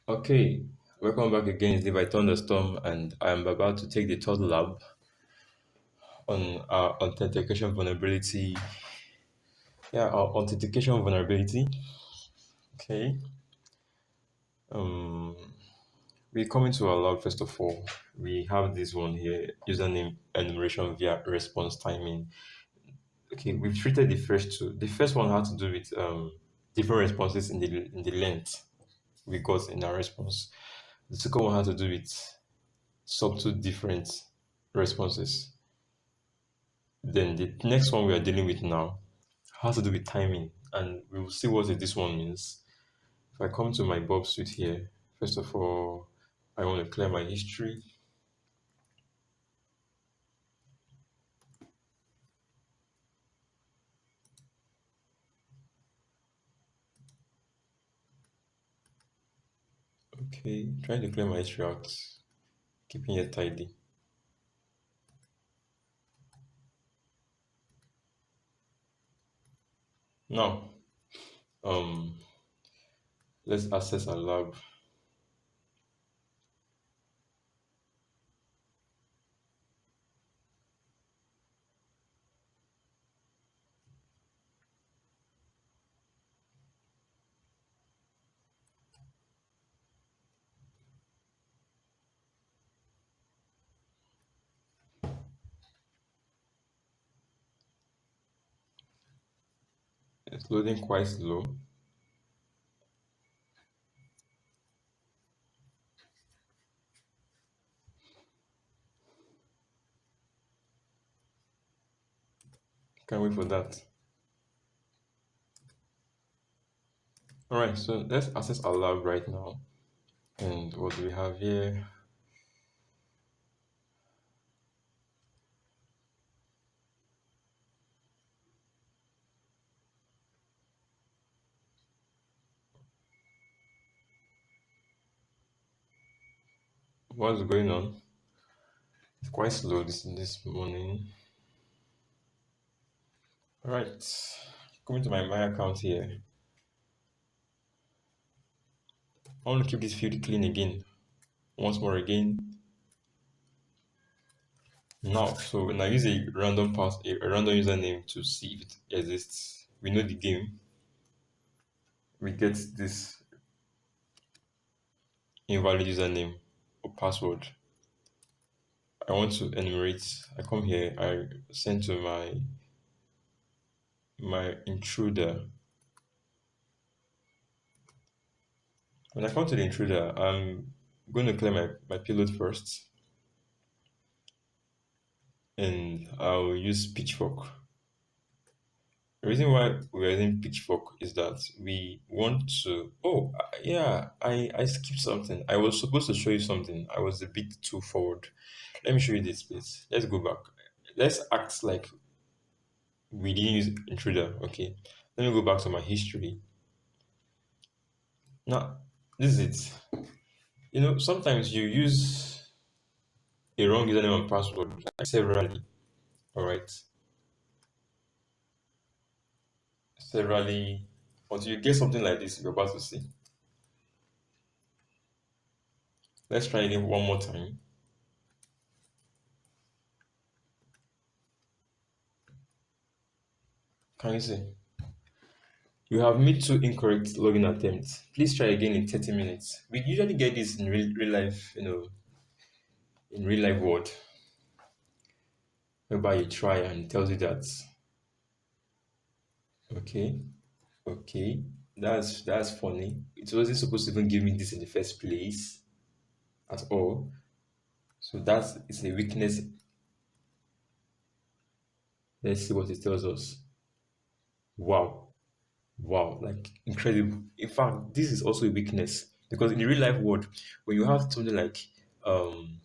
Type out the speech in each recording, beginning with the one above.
Okay, welcome back again. It's Levi Thunderstorm, and I am about to take the third lab on our authentication vulnerability. Yeah, our authentication vulnerability. Okay. Um, we come into our lab first of all. We have this one here: username enumeration via response timing. Okay, we've treated the first two. The first one had to do with different responses in the length we got in our response. The second one had to do with subtle different responses. Then the next one we are dealing with now has to do with timing, and we will see what this one means. If I come to my Bob suite here, first of all, I want to clear my history. Okay, trying to clear my history out, keeping it tidy. Now, um, let's access our lab. It's loading quite slow. Can't wait for that. All right, so let's access our lab right now. And what do we have here? What's going on? It's quite slow this morning. All right, coming to my account here. I want to keep this field clean again. Once more again. Now, so when I use a random username to see if it exists, we know the game. We get this invalid username or password. I want to enumerate. I come here. I send to my intruder. When I come to the intruder, I'm going to clear my payload first, and I'll use pitchfork. The reason why we're using pitchfork is that we want to. Oh, yeah, I skipped something. I was supposed to show you something. I was a bit too forward. Let me show you this, please. Let's go back. Let's act like we didn't use intruder. Okay. Let me go back to my history. Now, this is it. Sometimes you use a wrong username and password like severally. All right. Severally, until you get something like this, you're about to see. Let's try it one more time. Can you see? You have made two incorrect login attempts. Please try again in 30 minutes. We usually get this in real life, in real life world, whereby you try and it tells you that, okay, okay, that's funny. It wasn't supposed to even give me this in the first place at all. So it's a weakness. Let's see what it tells us. Wow, wow, like incredible. In fact, this is also a weakness because in the real life world, when you have something like um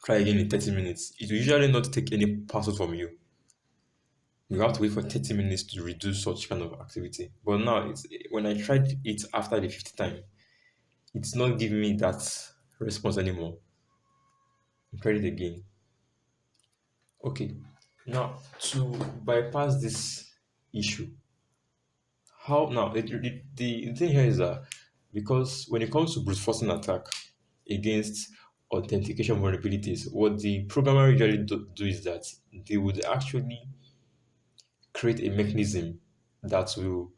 try again in 30 minutes, it will usually not take any password from you. You have to wait for 30 minutes to redo such kind of activity. But now, when I tried it after the 50th time, it's not giving me that response anymore. I tried it again. Okay, now to bypass this issue, how now the thing here is that Because when it comes to brute forcing attack against authentication vulnerabilities, what the programmer usually do is that they would actually create a mechanism that will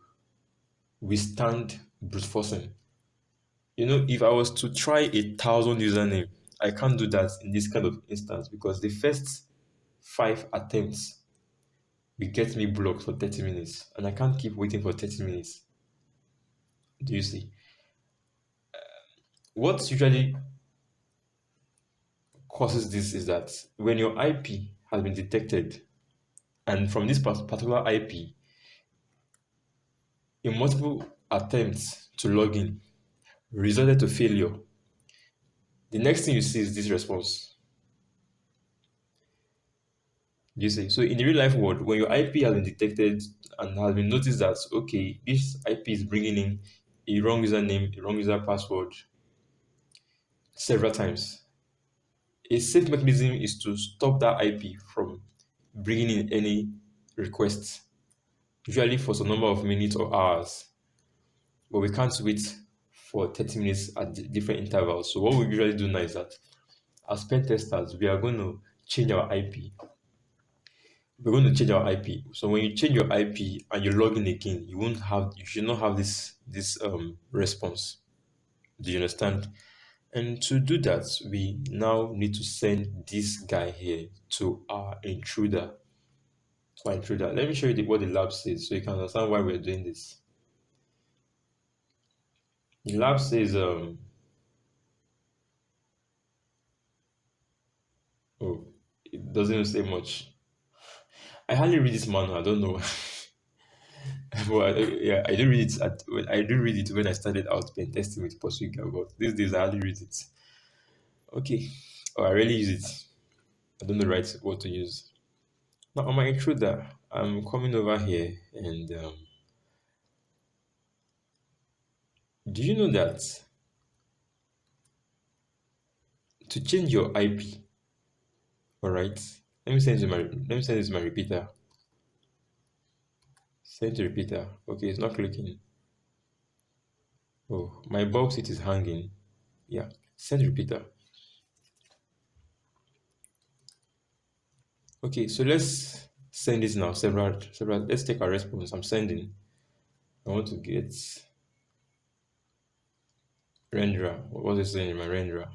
withstand brute forcing. If I was to try 1,000 username, I can't do that in this kind of instance because the first 5 attempts will get me blocked for 30 minutes and I can't keep waiting for 30 minutes. Do you see? What usually causes this is that when your IP has been detected, and from this particular IP, in multiple attempts to log in resulted to failure, the next thing you see is this response. You see, so in the real life world, when your IP has been detected and has been noticed that okay, this IP is bringing in a wrong username, a wrong user password several times, a safe mechanism is to stop that IP from bringing in any requests, usually for some number of minutes or hours. But we can't wait for 30 minutes at different intervals. So what we usually do now is that as pen testers, we are going to change our IP. We're going to change our IP. So when you change your IP and you log in again, you should not have this response. Do you understand? And to do that, we now need to send this guy here to our intruder. To our intruder. Let me show you what the lab says so you can understand why we're doing this. The lab says oh, it doesn't even say much. I hardly read this manual. I don't know. But yeah, I do read it. I do read it when I started out pen testing with portswigger, but these days I hardly read it. Okay, I rarely use it. I don't know right what to use. Now on my intruder, I'm coming over here, and do you know that to change your IP? All right, let me send this to my repeater. Send to repeater. Okay, it's not clicking. Oh, my box it is hanging. Yeah, send repeater. Okay, so let's send this now. Several. Let's take our response. I'm sending. I want to get renderer. What was it saying in my renderer?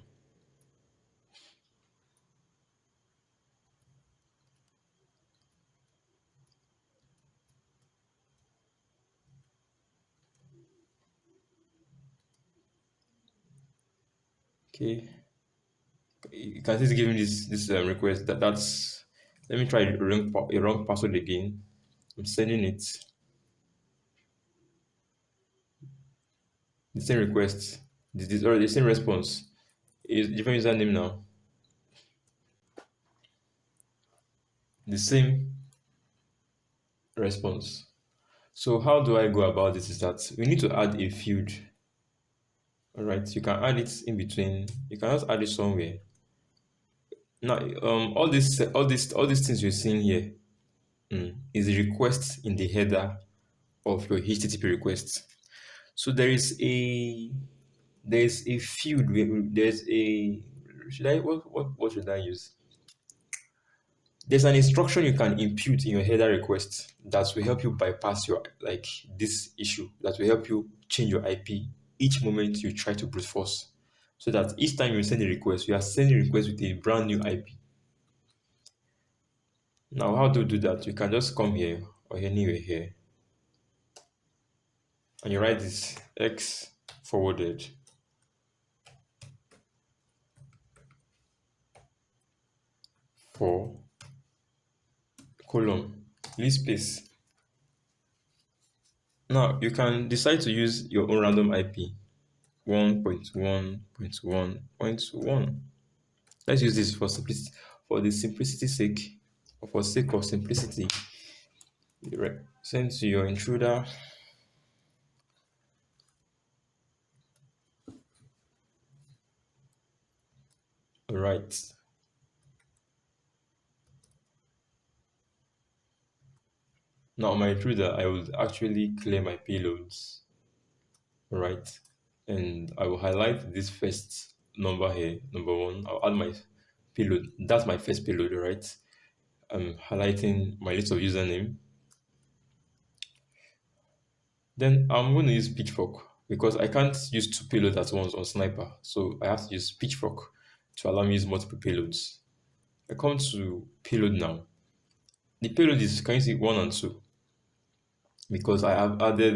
Okay, you can see it's giving this request. That's. Let me try a wrong password again. I'm sending it. The same request. Or the same response. Is different username now. The same response. So how do I go about this? Is that we need to add a field. All right, you can add it in between. You can just add it somewhere. Now, all these things you're seeing here is a request in the header of your HTTP request. So there's a field where there's a should I what should I use? There's an instruction you can impute in your header request that will help you bypass your like this issue that will help you change your IP each moment you try to brute force. So that each time you send a request, you are sending a request with a brand new IP. Now, how do you do that? You can just come here or anywhere here and you write this X forwarded for column, leave space. Now, you can decide to use your own random IP 1.1.1.1. Let's use this for the simplicity sake, or for sake of simplicity. Send to your intruder. All right. Now, on my intruder, I will actually clear my payloads. All right. and I will highlight this first number here, number one. I'll add my payload. That's my first payload, right? I'm highlighting my list of username. Then I'm going to use pitchfork because I can't use two payloads at once on Sniper. So I have to use pitchfork to allow me use multiple payloads. I come to payload now. The payload is, can you see one and two? Because I have added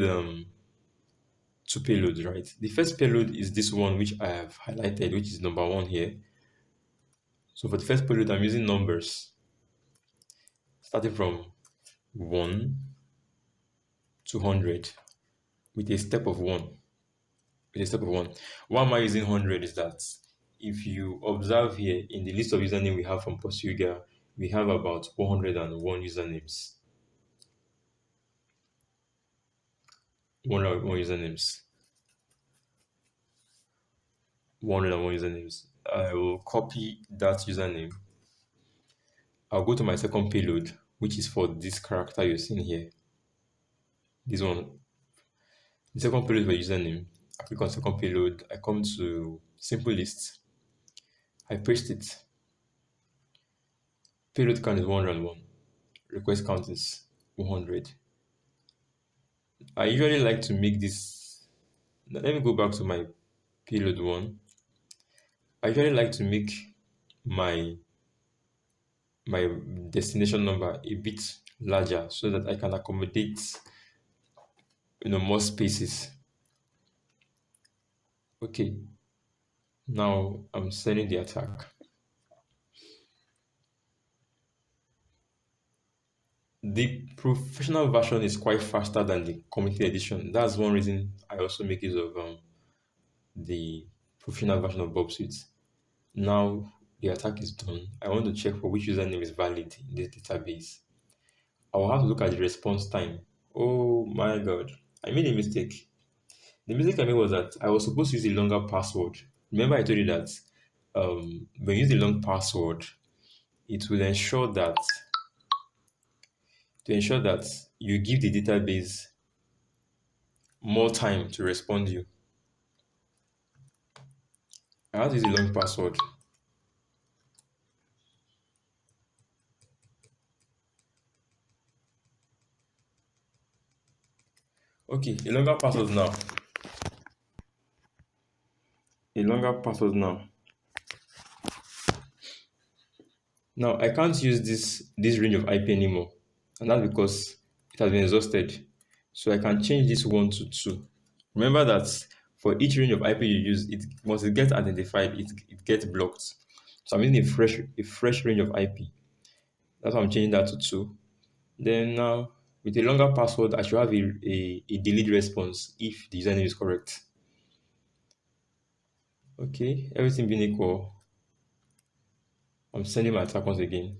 two payloads, right? The first payload is this one, which I have highlighted, which is number one here. So for the first payload, I'm using numbers starting from 1 to 100 with a step of 1. With a step of 1. Why am I using 100 is that if you observe here in the list of username we have from portswigger, we have about 101 usernames. 101 usernames. 101 usernames. I will copy that username. I'll go to my second payload, which is for this character you're seeing here. This one, the second payload for username. I click on second payload. I come to simple list. I paste it. Payload count is 101. Request count is 100. I usually like to make this. Let me go back to my payload one. I usually like to make my my destination number a bit larger so that I can accommodate more spaces. Okay, now I'm sending the attack. The professional version is quite faster than the community edition. That's one reason I also make use of the professional version of Bob Suite. Now the attack is done. I want to check for which username is valid in this database. I will have to look at the response time. Oh my god, I made a mistake. The mistake I made was that I was supposed to use a longer password. Remember, I told you that when you use the long password, it will ensure that you give the database more time to respond to you. I have to use a long password. Okay, a longer password now. A longer password now. Now I can't use this range of IP anymore, and that's because it has been exhausted. So I can change this one to two. Remember that for each range of IP you use, it once it gets identified, it gets blocked. So I'm using a fresh range of IP. That's why I'm changing that to two. Then now with a longer password, I should have a delete response if the username is correct. Okay, everything being equal, I'm sending my attack once again.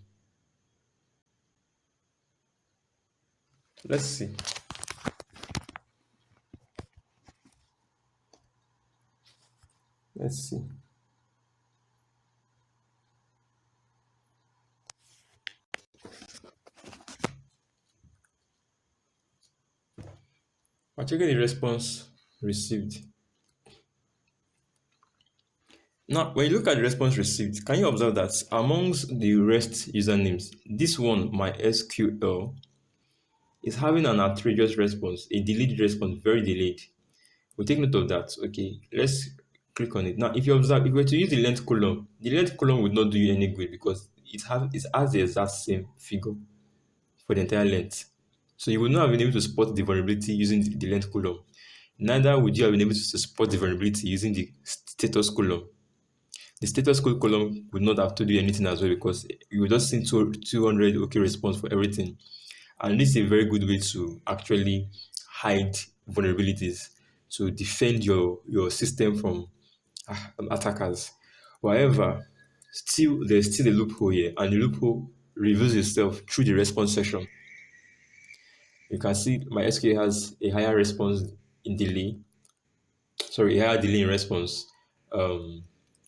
Let's see. Let's see. I'm checking the response received. Now, when you look at the response received, can you observe that amongst the REST usernames, this one, my SQL, is having an outrageous response, a delayed response, very delayed. We'll take note of that. Okay, let's click on it. Now, if you observe, if we were to use the length column would not do you any good because it has the exact same figure for the entire length. So you would not have been able to spot the vulnerability using the length column. Neither would you have been able to spot the vulnerability using the status column. The status code column would not have told you anything as well because you would just see 200 okay response for everything. And this is a very good way to actually hide vulnerabilities to defend your system from attackers. However, there's still a loophole here, and the loophole reveals itself through the response section. You can see my SQL has a higher response in delay, sorry, a higher delay in response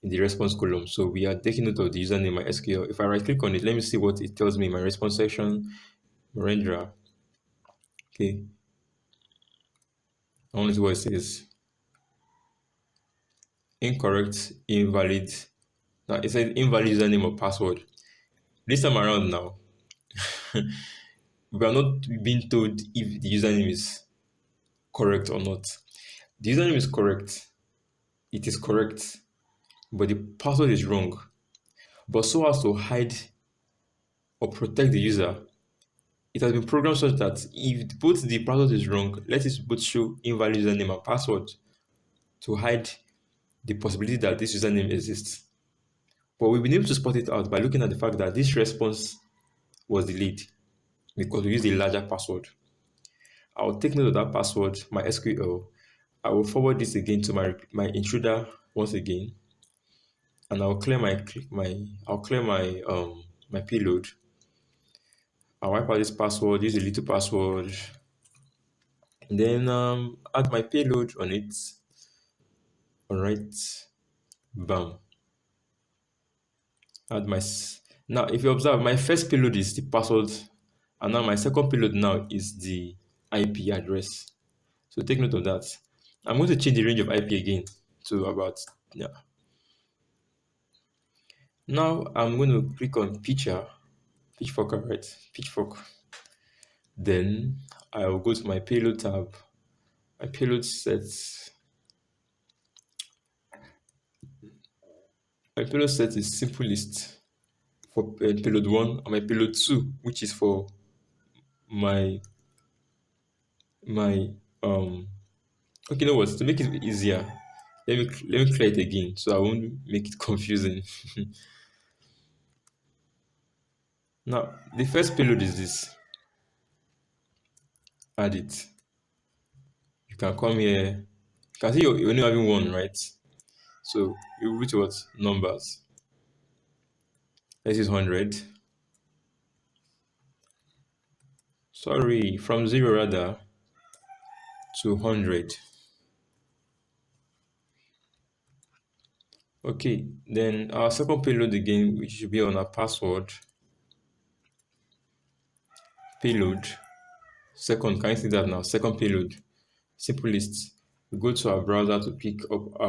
in the response column. So we are taking note of the username MySQL. If I right click on it, let me see what it tells me in my response section. Rendra. Okay. I want to see what it says. incorrect, invalid. Now it said invalid username or password. This time around now, we are not being told if the username is correct or not. The username is correct. It is correct, but the password is wrong. But so as to hide or protect the user, it has been programmed such that if both the password is wrong, let it both show invalid username and password to hide the possibility that this username exists. But we've been able to spot it out by looking at the fact that this response was delayed because we used a larger password. I'll take note of that password, my SQL. I will forward this again to my intruder once again, and I'll clear my payload. I'll wipe out this password, use a little password, and then add my payload on it. All right, bam. Add now. If you observe, my first payload is the password, and now my second payload now is the IP address. So take note of that. I'm going to change the range of IP again to about, yeah. Now I'm going to click on pitchfork, right? Pitchfork. Then I will go to my payload tab. My payload sets. My payload set is simple list for payload one, and my payload two, which is for my my Okay, you know what? To make it easier, let me clear it again so I won't make it confusing. Now, the first payload is this. Add it. You can come here. You can see you're only having one, right? So you root what? Numbers. This is 100. Sorry, from 0 rather to 100. Okay, then our second payload again, which should be on our password. Payload. Second, can you see that now? Second payload. Simple list. We go to our browser to pick up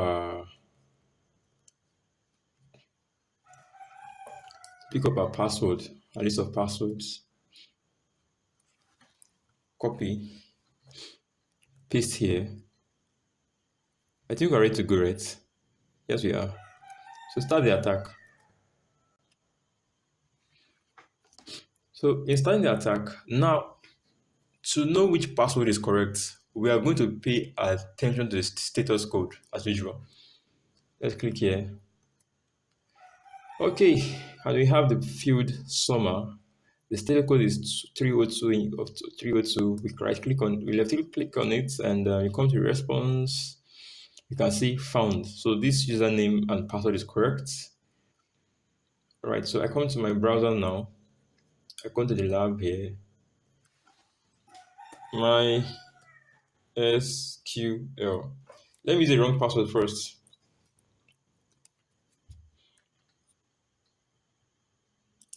our password, a list of passwords. Copy, paste here. I think we're ready to go, right? Yes, we are. So start the attack. So in starting the attack, now to know which password is correct, we are going to pay attention to the status code as usual. Let's click here. Okay, and we have the field summer. The status code is 302 of 302. We right click on, we left click on it, and you come to response. You can see found. So this username and password is correct. All right, so I come to my browser now. I go to the lab here. My SQL. Let me use the wrong password first.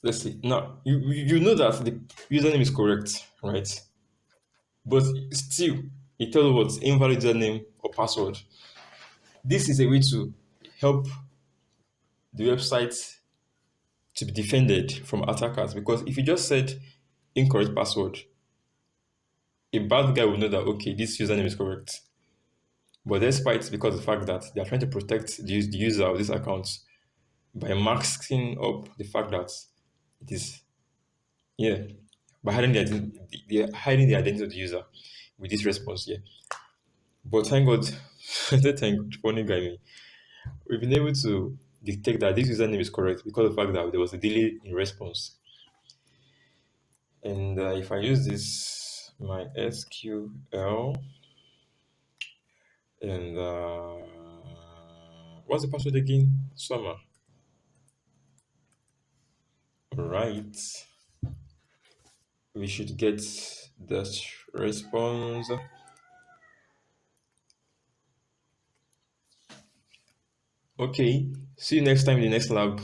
Let's see. Now, you know that the username is correct, right? But still, it tells you what's invalid username or password. This is a way to help the website to be defended from attackers, because if you just said incorrect password, a bad guy will know that, okay, this username is correct. But despite, because of the fact that they are trying to protect the user of this account by masking up the fact that it is, yeah, by hiding they're hiding the identity of the user with this response here. But thank God, thank God, funny guy me. We've been able to detect that this username is correct because of the fact that there was a delay in response. And if I use this, my SQL, and what's the password again? Summer. Right. We should get that response. Okay. See you next time in the next lab.